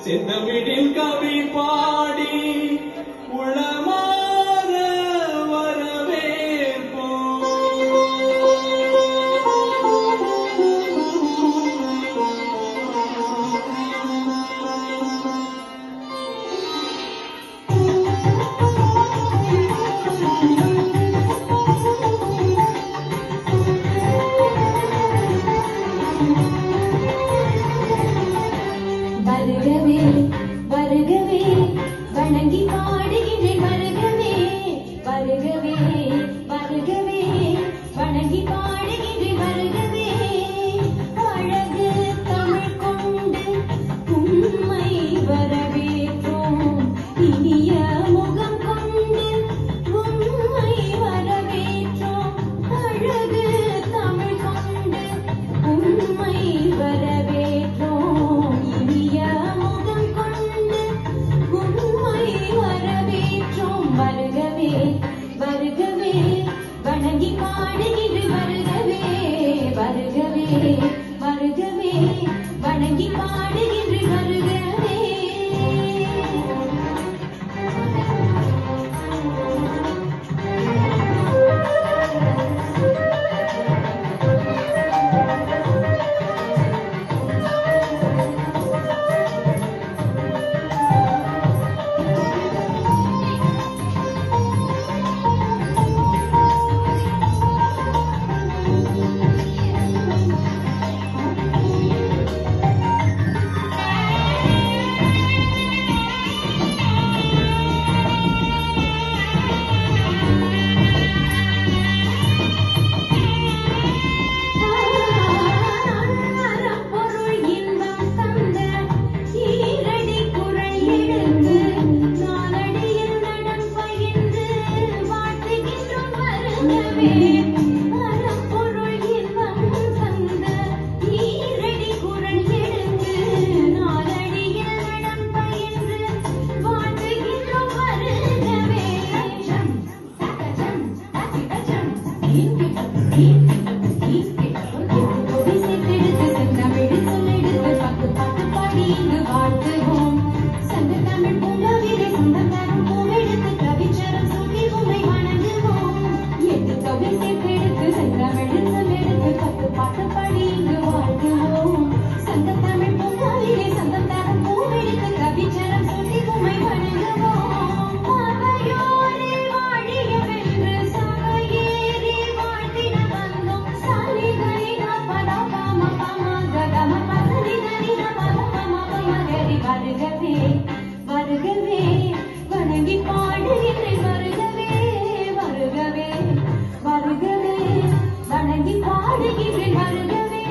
செந்தமிழில் கவி பாடி உளமாற வரவேற்போம். வருகவே வருகவே வணங்கி பாடுகிறேன் வருகவே வருகவே வருகவே வணங்கி பாடுகிறேன் வருகவே அழகு தமிழ் கொண்டு உண்மை வரவேற்றோம் இனிய முகம் கொண்டு உண்மை வரவேற்றோம் அழகு தமிழ் கொண்டு உண்மை வரவேற்றோம் இனிய முகம் கொண்டு உண்மை வரவேற்றோம் வருகவே வருகவே வணங்கி பாடுகிற வருகவே வருகவே வருகவே வணங்கி பாடுகிற வருகவே வருகவே வணங்கி பாடுகிறேன் வருகவே வருகவே வருகவே வணங்கி பாடுகிறேன் வருகவே